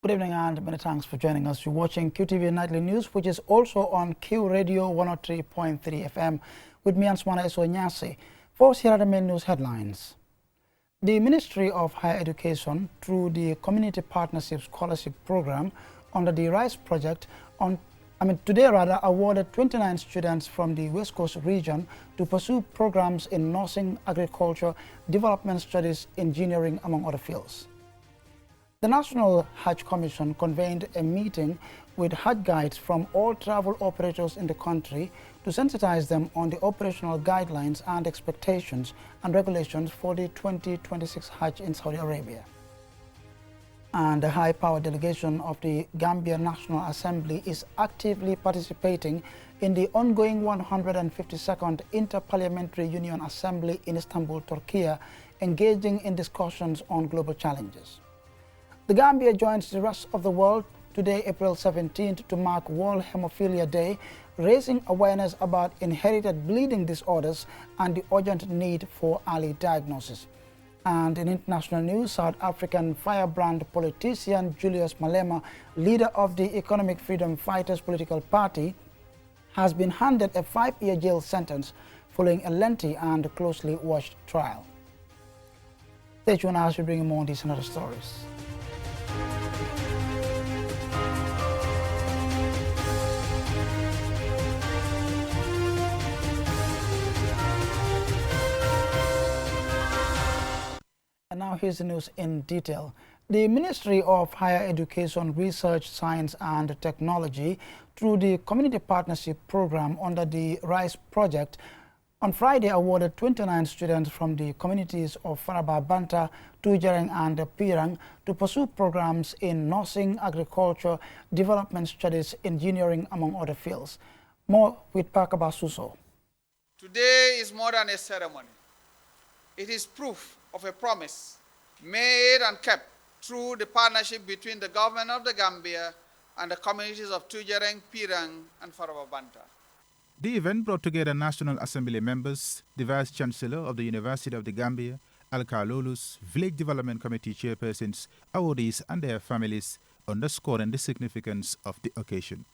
Good evening and many thanks for joining us. You're watching Qtv Nightly News, which is also on Q Radio 103.3 FM with me, Answana Esonyasi. First, here are the main news headlines. The Ministry of Higher Education, through the Community Partnership Scholarship Program under the RISE project, today awarded 29 students from the West Coast region to pursue programs in nursing, agriculture, development studies, engineering, among other fields. The National Hajj Commission convened a meeting with Hajj guides from all travel operators in the country to sensitize them on the operational guidelines and expectations and regulations for the 2026 Hajj in Saudi Arabia. And the high-power delegation of the Gambia National Assembly is actively participating in the ongoing 152nd Inter-parliamentary Union Assembly in Istanbul, Turkey, engaging in discussions on global challenges. The Gambia joins the rest of the world today, April 17th, to mark World Hemophilia Day, raising awareness about inherited bleeding disorders and the urgent need for early diagnosis. And in international news, South African firebrand politician Julius Malema, leader of the Economic Freedom Fighters political party, has been handed a 5-year jail sentence following a lengthy and closely watched trial. Stay tuned as we bring you more on these and other stories. And now here's the news in detail. The Ministry of Higher Education, Research, Science and Technology, through the Community Partnership Program under the RISE project, on Friday awarded 29 students from the communities of Faraba Banta, Tujereng and Pirang to pursue programs in nursing, agriculture, development studies, engineering, among other fields. More with Pakaba Suso. Today is more than a ceremony. It is proof of a promise made and kept through the partnership between the government of the Gambia and the communities of Tujereng, Pirang and Faraba Banta. The event brought together National Assembly members, the Vice Chancellor of the University of the Gambia, Alkalolus, Village Development Committee chairpersons, awardees and their families, underscoring the significance of the occasion.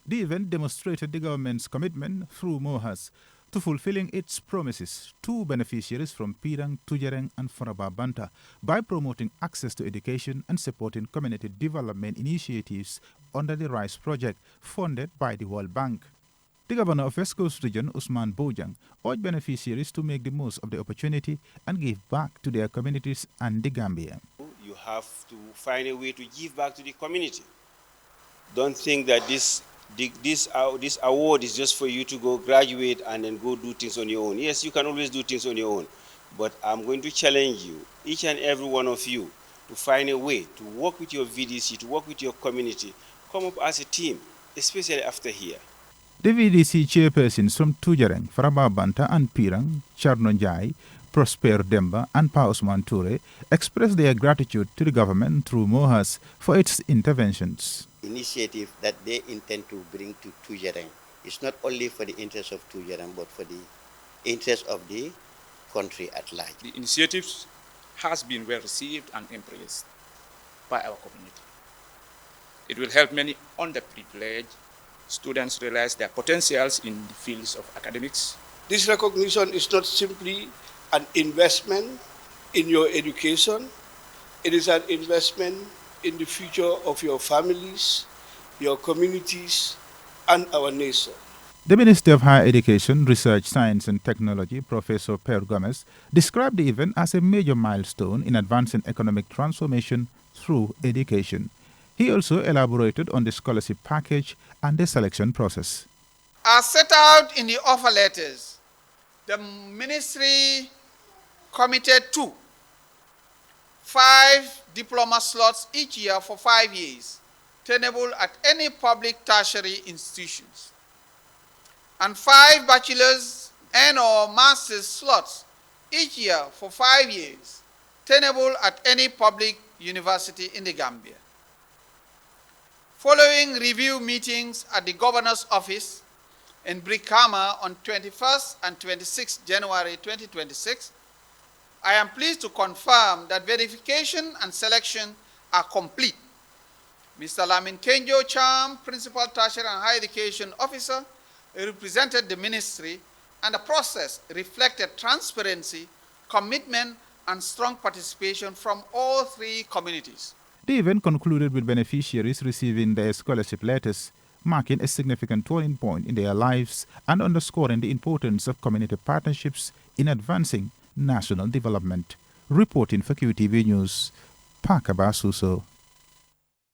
The event demonstrated the government's commitment through MOHAS to fulfilling its promises to beneficiaries from Pirang, Tujereng and Faraba Banta by promoting access to education and supporting community development initiatives under the RISE project funded by the World Bank. The Governor of West Coast Region, Usman Bojang, urged beneficiaries to make the most of the opportunity and give back to their communities and the Gambia. You have to find a way to give back to the community. Don't think that this award is just for you to go graduate and then go do things on your own. Yes, you can always do things on your own, but I'm going to challenge you, each and every one of you, to find a way to work with your VDC, to work with your community, come up as a team, especially after here. The VDC chairpersons from Tujereng, Faraba Banta and Pirang, Charnonjai, Prosper Demba and Pa Osman Toure expressed their gratitude to the government through MOHAS for its interventions. Initiative that they intend to bring to Tujereng is not only for the interest of Tujereng but for the interest of the country at large. The initiative has been well received and embraced by our community. It will help many underprivileged students realize their potentials in the fields of academics. This recognition is not simply an investment in your education, it is an investment in the future of your families, your communities, and our nation. The Minister of Higher Education, Research, Science and Technology, Professor Per Gomez, described the event as a major milestone in advancing economic transformation through education. He also elaborated on the scholarship package and the selection process. As set out in the offer letters, the ministry committed to 5 diploma slots each year for 5 years, tenable at any public tertiary institutions, and 5 bachelor's and/or master's slots each year for 5 years, tenable at any public university in the Gambia. Following review meetings at the Governor's Office in Brikama on 21st and 26th January 2026, I am pleased to confirm that verification and selection are complete Mr. Lamin Kenjo Cham, Principal Tertiary and Higher Education Officer, represented the ministry, and the process reflected transparency, commitment, and strong participation from all three communities. The event concluded with beneficiaries receiving their scholarship letters, marking a significant turning point in their lives and underscoring the importance of community partnerships in advancing national development. Reporting for QTV News, Parker Basuso.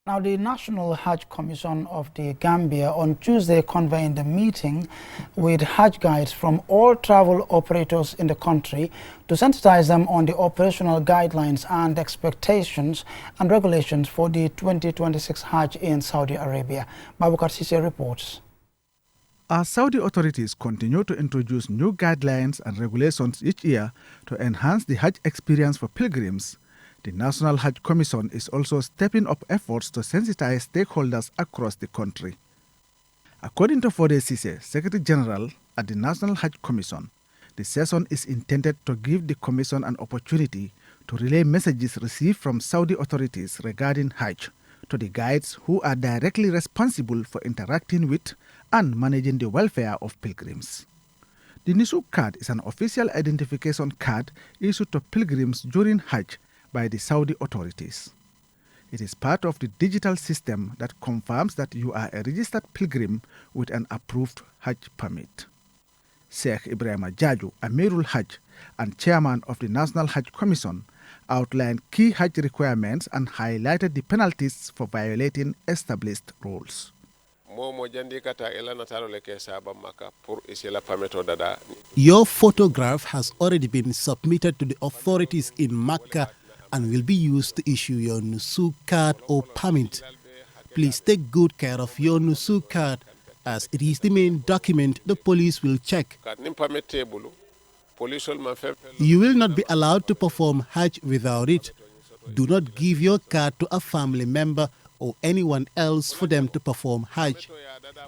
Now, the National Hajj Commission of the Gambia on Tuesday convened a meeting with Hajj guides from all travel operators in the country to sensitize them on the operational guidelines and expectations and regulations for the 2026 Hajj in Saudi Arabia. Babukar Sise reports. As Saudi authorities continue to introduce new guidelines and regulations each year to enhance the Hajj experience for pilgrims, the National Hajj Commission is also stepping up efforts to sensitize stakeholders across the country. According to Fode Sise, Secretary General at the National Hajj Commission, the session is intended to give the Commission an opportunity to relay messages received from Saudi authorities regarding Hajj to the guides who are directly responsible for interacting with and managing the welfare of pilgrims. The Nusuk card is an official identification card issued to pilgrims during Hajj by the Saudi authorities. It is part of the digital system that confirms that you are a registered pilgrim with an approved Hajj permit. Sheikh Ibrahim Jaju, Amirul Hajj and chairman of the National Hajj Commission, outlined key Hajj requirements and highlighted the penalties for violating established rules. Your photograph has already been submitted to the authorities in Makkah and will be used to issue your Nusuk card or permit. Please take good care of your Nusuk card as it is the main document the police will check. You will not be allowed to perform Hajj without it. Do not give your card to a family member or anyone else for them to perform Hajj.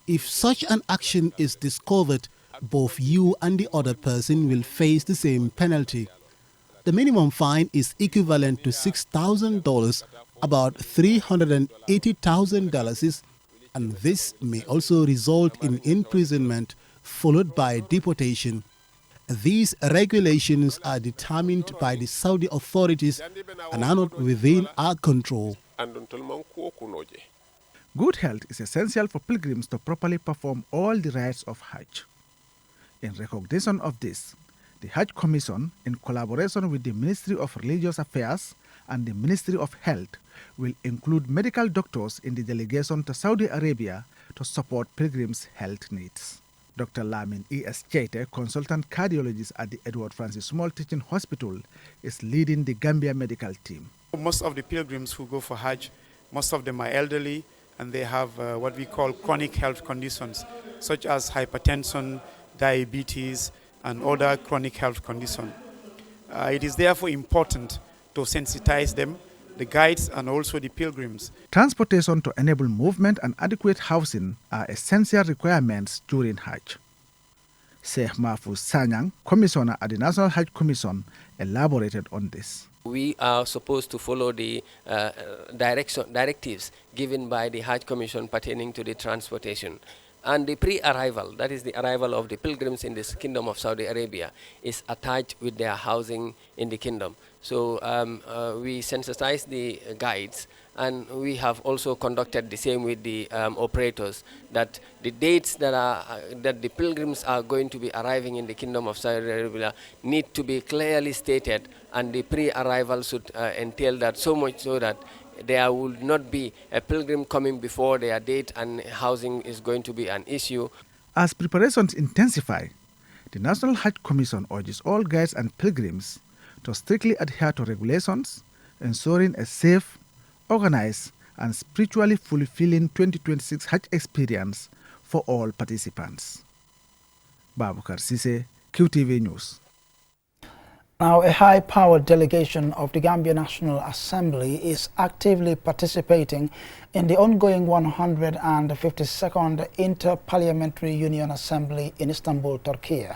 If such an action is discovered, both you and the other person will face the same penalty. The minimum fine is equivalent to $6,000, about $380,000, and this may also result in imprisonment followed by deportation. These regulations are determined by the Saudi authorities and are not within our control. Good health is essential for pilgrims to properly perform all the rites of Hajj. In recognition of this, the Hajj Commission, in collaboration with the Ministry of Religious Affairs and the Ministry of Health, will include medical doctors in the delegation to Saudi Arabia to support pilgrims' health needs. Dr. Lamin E.S. Chete, consultant cardiologist at the Edward Francis Small Teaching Hospital, is leading the Gambia medical team. Most of the pilgrims who go for Hajj, most of them are elderly and they have what we call chronic health conditions, such as hypertension, diabetes, and other chronic health conditions. It is therefore important to sensitize them, the guides and also the pilgrims. Transportation to enable movement and adequate housing are essential requirements during Hajj. Sheikh Mahfouz Sanyang, Commissioner at the National Hajj Commission, elaborated on this. We are supposed to follow the directives given by the Hajj Commission pertaining to the transportation. And the pre-arrival, that is the arrival of the pilgrims in this Kingdom of Saudi Arabia, is attached with their housing in the kingdom. So we sensitize the guides, and we have also conducted the same with the operators, that the dates that the pilgrims are going to be arriving in the Kingdom of Saudi Arabia need to be clearly stated, and the pre-arrival should entail that, so much so that there will not be a pilgrim coming before their date and housing is going to be an issue. As preparations intensify, the National Hajj Commission urges all guides and pilgrims to strictly adhere to regulations, ensuring a safe, organized, and spiritually fulfilling 2026 Hajj experience for all participants. Babukar Sise, QTV News. Now, a high-powered delegation of the Gambia National Assembly is actively participating in the ongoing 152nd Inter-parliamentary Union Assembly in Istanbul, Turkey.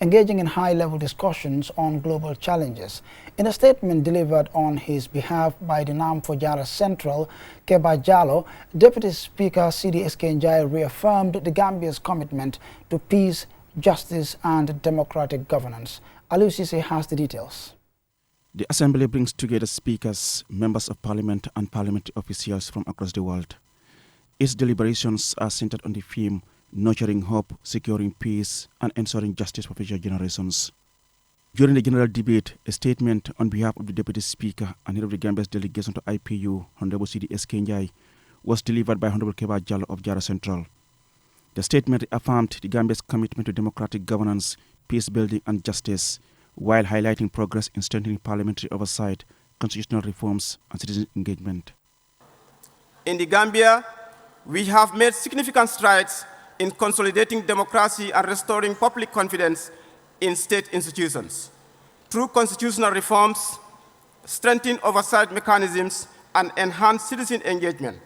engaging in high-level discussions on global challenges. In a statement delivered on his behalf by the Namfojara Central, Keba Jallow, Deputy Speaker C.D.S.K. Njai reaffirmed the Gambia's commitment to peace, justice and democratic governance. Aliu Sise has the details. The Assembly brings together speakers, members of parliament and parliamentary officials from across the world. Its deliberations are centered on the theme nurturing hope, securing peace and ensuring justice for future generations. During the general debate, a statement on behalf of the Deputy Speaker and head of the Gambia's delegation to IPU, Honorable C.D.S.K. Njai, was delivered by Honorable Keba Jallow of Jara Central. The statement affirmed the Gambia's commitment to democratic governance, peace building and justice, while highlighting progress in strengthening parliamentary oversight, constitutional reforms and citizen engagement. In the Gambia, we have made significant strides in consolidating democracy and restoring public confidence in state institutions through constitutional reforms, strengthened oversight mechanisms, and enhanced citizen engagement.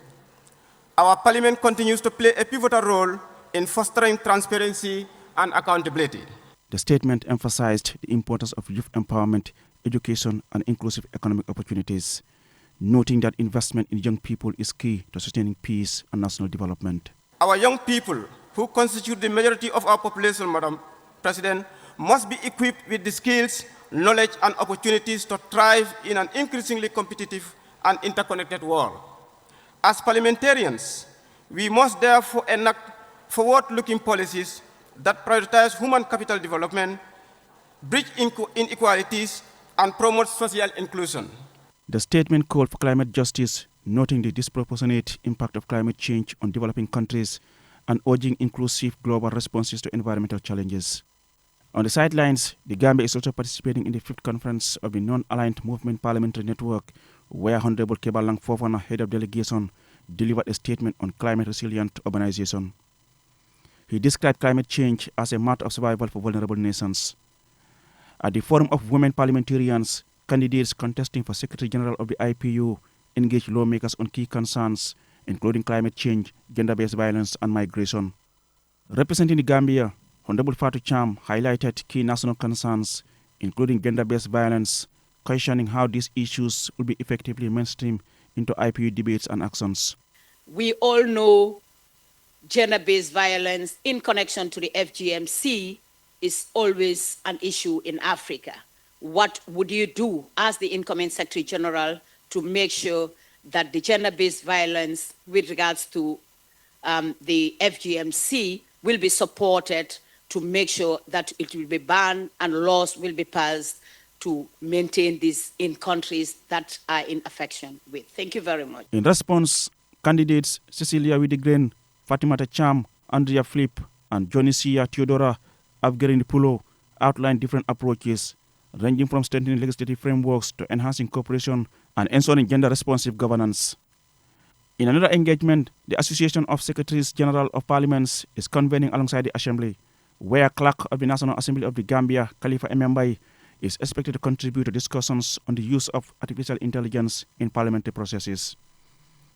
Our parliament continues to play a pivotal role in fostering transparency and accountability. The statement emphasized the importance of youth empowerment, education, and inclusive economic opportunities, noting that investment in young people is key to sustaining peace and national development. Our young people, who constitute the majority of our population, Madam President, must be equipped with the skills, knowledge, and opportunities to thrive in an increasingly competitive and interconnected world. As parliamentarians, we must therefore enact forward-looking policies that prioritize human capital development, bridge inequalities, and promote social inclusion. The statement called for climate justice, noting the disproportionate impact of climate change on developing countries and urging inclusive global responses to environmental challenges. On the sidelines, the Gambia is also participating in the 5th conference of the Non-Aligned Movement Parliamentary Network, where Honorable Kebalang Fofana, head of delegation, delivered a statement on climate-resilient urbanization. He described climate change as a matter of survival for vulnerable nations. At the Forum of Women Parliamentarians, candidates contesting for Secretary General of the IPU engaged lawmakers on key concerns, including climate change, gender-based violence, and migration. Representing the Gambia, Honorable Fatou Cham highlighted key national concerns, including gender-based violence, questioning how these issues will be effectively mainstreamed into IPU debates and actions. We all know gender-based violence in connection to the FGMC is always an issue in Africa. What would you do as the incoming Secretary General to make sure that the gender-based violence with regards to the FGMC will be supported to make sure that it will be banned and laws will be passed to maintain this in countries that are in affection with? Thank you very much. In response, candidates Cecilia Widigren, Fatimata Cham, Andrea Flip, and Johnny Sia Theodora Avgerindipulo outlined different approaches, ranging from strengthening legislative frameworks to enhancing cooperation and ensuring gender-responsive governance. In another engagement, the Association of Secretaries General of Parliaments is convening alongside the Assembly, where Clerk of the National Assembly of the Gambia, Khalifa Emembai, is expected to contribute to discussions on the use of artificial intelligence in parliamentary processes.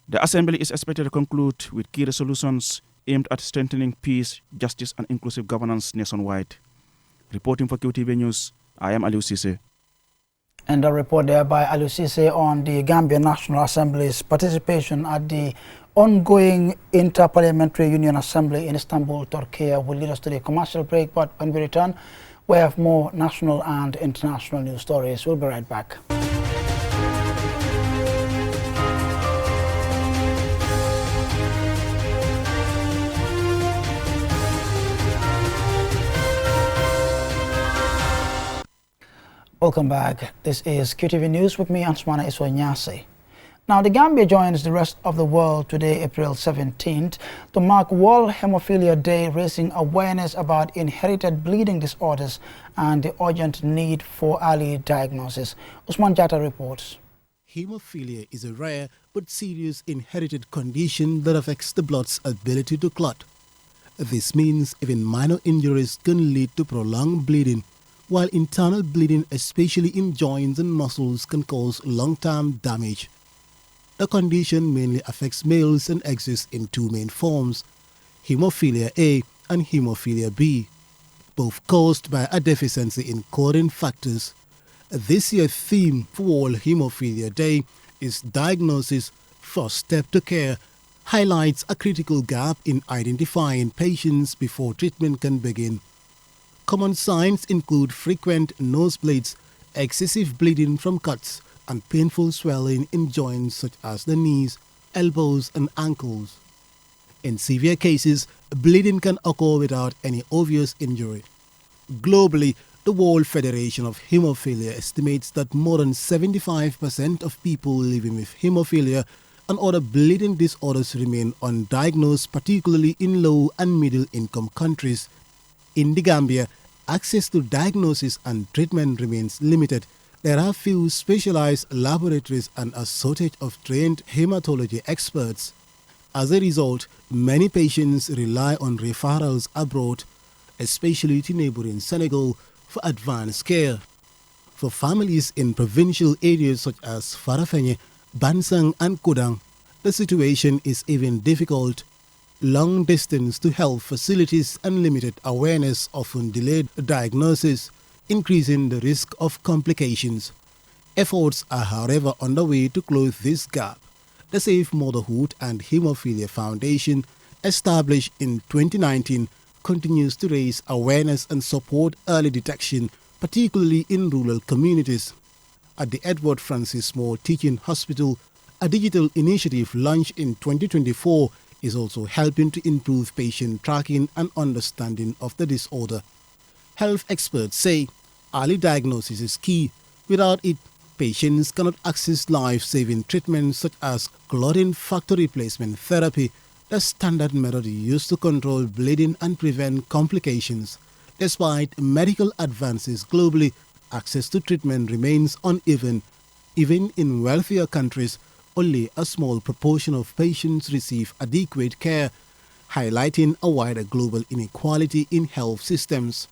The Assembly is expected to conclude with key resolutions aimed at strengthening peace, justice, and inclusive governance nationwide. Reporting for Qtv News, I am Aliu Sise. And a report there by Aliu Sise on the Gambia National Assembly's participation at the ongoing Inter-parliamentary Union Assembly in Istanbul, Turkey, will lead us to the commercial break. But when we return, we have more national and international news stories. We'll be right back. Welcome back. This is QTV News with me, Answana Iswanyasi. Now, the Gambia joins the rest of the world today, April 17th, to mark World Hemophilia Day, raising awareness about inherited bleeding disorders and the urgent need for early diagnosis. Usman Jata reports. Hemophilia is a rare but serious inherited condition that affects the blood's ability to clot. This means even minor injuries can lead to prolonged bleeding, while internal bleeding, especially in joints and muscles, can cause long-term damage. The condition mainly affects males and exists in two main forms, hemophilia A and hemophilia B. both caused by a deficiency in coding factors. This year's theme for World Hemophilia Day is Diagnosis, First Step to Care, highlights a critical gap in identifying patients before treatment can begin. Common signs include frequent nosebleeds, excessive bleeding from cuts, and painful swelling in joints such as the knees, elbows, and ankles. In severe cases, bleeding can occur without any obvious injury. Globally, the World Federation of Hemophilia estimates that more than 75% of people living with hemophilia and other bleeding disorders remain undiagnosed, particularly in low and middle income countries. In the Gambia, access to diagnosis and treatment remains limited. There are few specialized laboratories and a shortage of trained hematology experts. As a result, many patients rely on referrals abroad, especially to neighboring Senegal, for advanced care. For families in provincial areas such as Farafenni, Bansang and Kudang, the situation is even difficult. Long distance to health facilities and limited awareness often delayed diagnosis, increasing the risk of complications. Efforts are, however, underway to close this gap. The Safe Motherhood and Hemophilia Foundation, established in 2019, continues to raise awareness and support early detection, particularly in rural communities. At the Edward Francis Moore Teaching Hospital, a digital initiative launched in 2024 is also helping to improve patient tracking and understanding of the disorder. Health experts say early diagnosis is key. Without it, patients cannot access life-saving treatments such as clotting factor replacement therapy, the standard method used to control bleeding and prevent complications. Despite medical advances globally, access to treatment remains uneven. Even in wealthier countries, only a small proportion of patients receive adequate care, highlighting a wider global inequality in health systems.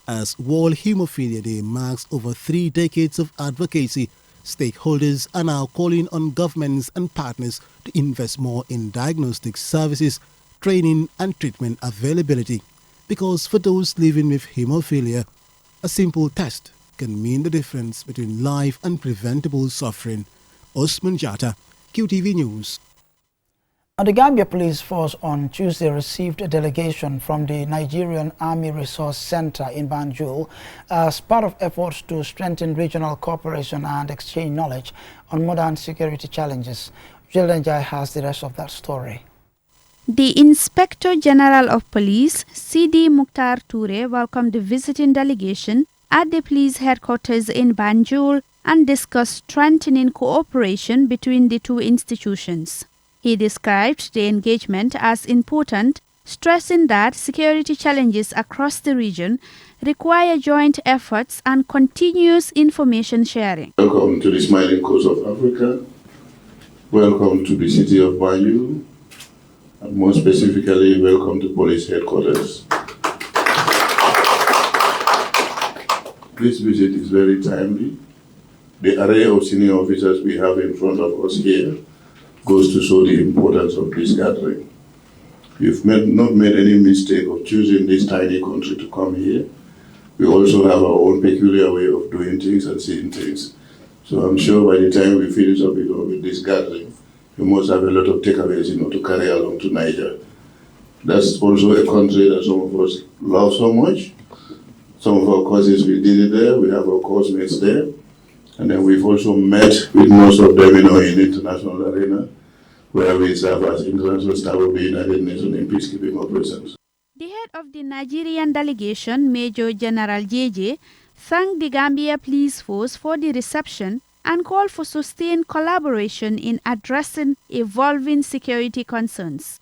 As World Hemophilia Day marks over 3 decades of advocacy, stakeholders are now calling on governments and partners to invest more in diagnostic services, training and treatment availability. Because for those living with hemophilia, a simple test can mean the difference between life and preventable suffering. Osman Jatta, QTV News. The Gambia Police Force on Tuesday received a delegation from the Nigerian Army Resource Center in Banjul as part of efforts to strengthen regional cooperation and exchange knowledge on modern security challenges. Jilenjai has the rest of that story. The Inspector General of Police, C.D. Mukhtar Toure, welcomed the visiting delegation at the police headquarters in Banjul and discussed strengthening cooperation between the two institutions. He described the engagement as important, stressing that security challenges across the region require joint efforts and continuous information sharing. Welcome to the smiling coast of Africa. Welcome to the city of Banjul. And more specifically, welcome to police headquarters. This visit is very timely. The array of senior officers we have in front of us here goes to show the importance of this gathering. We've not made any mistake of choosing this tiny country to come here. We also have our own peculiar way of doing things and seeing things. So I'm sure by the time we finish up with this gathering, we must have a lot of takeaways, to carry along to Niger. That's also a country that some of us love so much. Some of our cousins, we did it there. We have our course-mates there. And then we've also met with most of them, in international arena, where we serve as international staff of the United Nations in peacekeeping operations. The head of the Nigerian delegation, Major General JJ, thanked the Gambia Police Force for the reception and called for sustained collaboration in addressing evolving security concerns.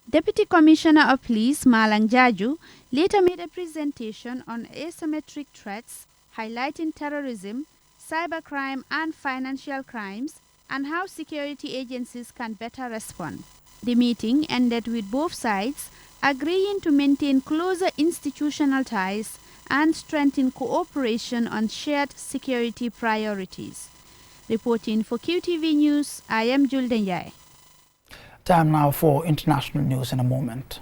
Deputy Commissioner of Police, Malang Jaju, later made a presentation on asymmetric threats, highlighting terrorism, cybercrime and financial crimes, and how security agencies can better respond. The meeting ended with both sides agreeing to maintain closer institutional ties and strengthen cooperation on shared security priorities. Reporting for QTV News, I am Juldenjai. Time now for international news in a moment.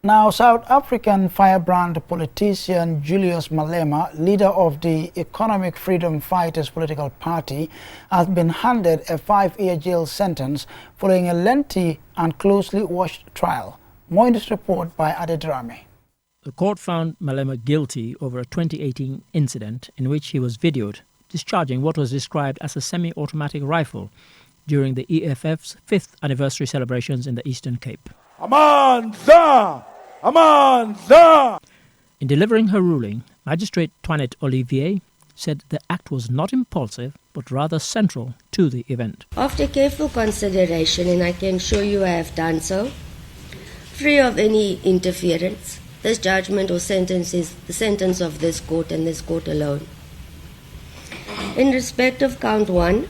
Now, South African firebrand politician Julius Malema, leader of the Economic Freedom Fighters political party, has been handed a 5-year jail sentence following a lengthy and closely watched trial. More in this report by Adedrame. The court found Malema guilty over a 2018 incident in which he was videoed discharging what was described as a semi-automatic rifle during the EFF's 5th anniversary celebrations in the Eastern Cape. Amandla! Amandla! In delivering her ruling, Magistrate Toinette Olivier said the act was not impulsive but rather central to the event. After careful consideration, and I can assure you I have done so, free of any interference, this judgment or sentence is the sentence of this court and this court alone. In respect of count 1,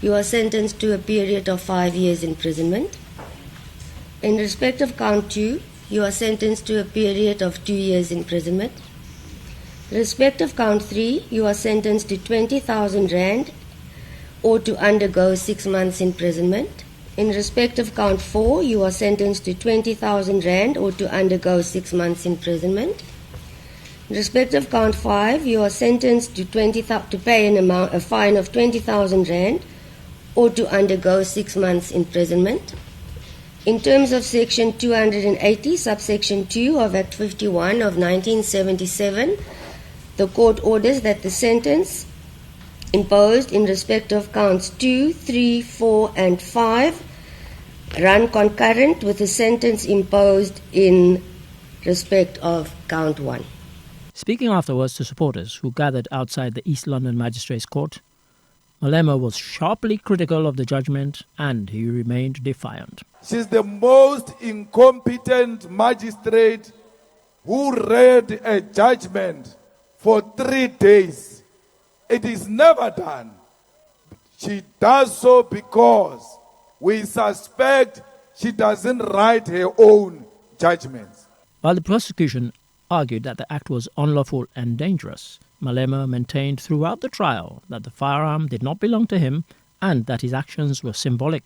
you are sentenced to a period of 5 years imprisonment. In respect of count 2, you are sentenced to a period of 2 years imprisonment. In respect of count 3, you are sentenced to 20,000 rand or to undergo 6 months imprisonment. In respect of count 4, you are sentenced to 20,000 rand or to undergo 6 months imprisonment. In respect of count 5, you are sentenced to pay a fine of 20,000 rand or to undergo 6 months imprisonment. In terms of Section 280, subsection 2 of Act 51 of 1977, the court orders that the sentence imposed in respect of counts 2, 3, 4, and 5 run concurrent with the sentence imposed in respect of count 1. Speaking afterwards to supporters who gathered outside the East London Magistrates Court, Malema was sharply critical of the judgment and he remained defiant. She's the most incompetent magistrate who read a judgment for 3 days. It is never done. She does so because we suspect she doesn't write her own judgments. While the prosecution argued that the act was unlawful and dangerous, Malema maintained throughout the trial that the firearm did not belong to him and that his actions were symbolic,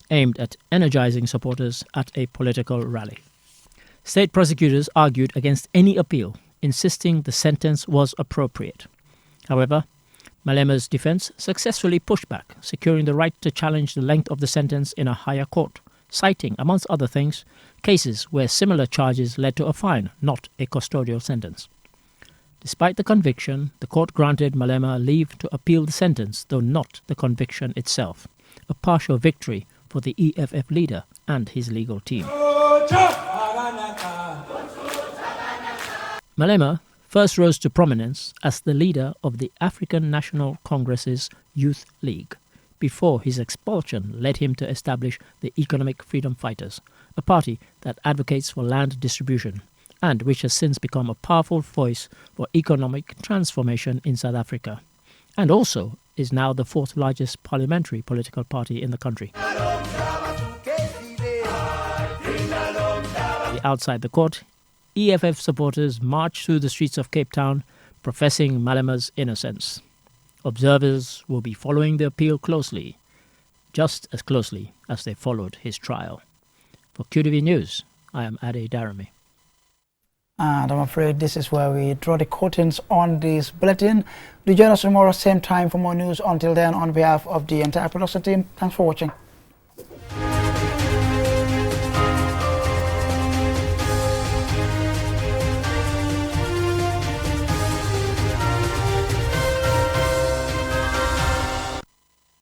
aimed at energizing supporters at a political rally. State prosecutors argued against any appeal, insisting the sentence was appropriate. However, Malema's defense successfully pushed back, securing the right to challenge the length of the sentence in a higher court, citing, amongst other things, cases where similar charges led to a fine, not a custodial sentence. Despite the conviction, the court granted Malema leave to appeal the sentence, though not the conviction itself, a partial victory for the EFF leader and his legal team. Malema first rose to prominence as the leader of the African National Congress's Youth League, before his expulsion led him to establish the Economic Freedom Fighters, a party that advocates for land distribution and which has since become a powerful voice for economic transformation in South Africa, and also is now the 4th largest parliamentary political party in the country. Outside the court, EFF supporters marched through the streets of Cape Town, professing Malema's innocence. Observers will be following the appeal closely, just as closely as they followed his trial. For Qtv News, I am Ade Darami. And I'm afraid this is where we draw the curtains on this bulletin. Do join us tomorrow, same time, for more news. Until then, on behalf of the entire production team, thanks for watching.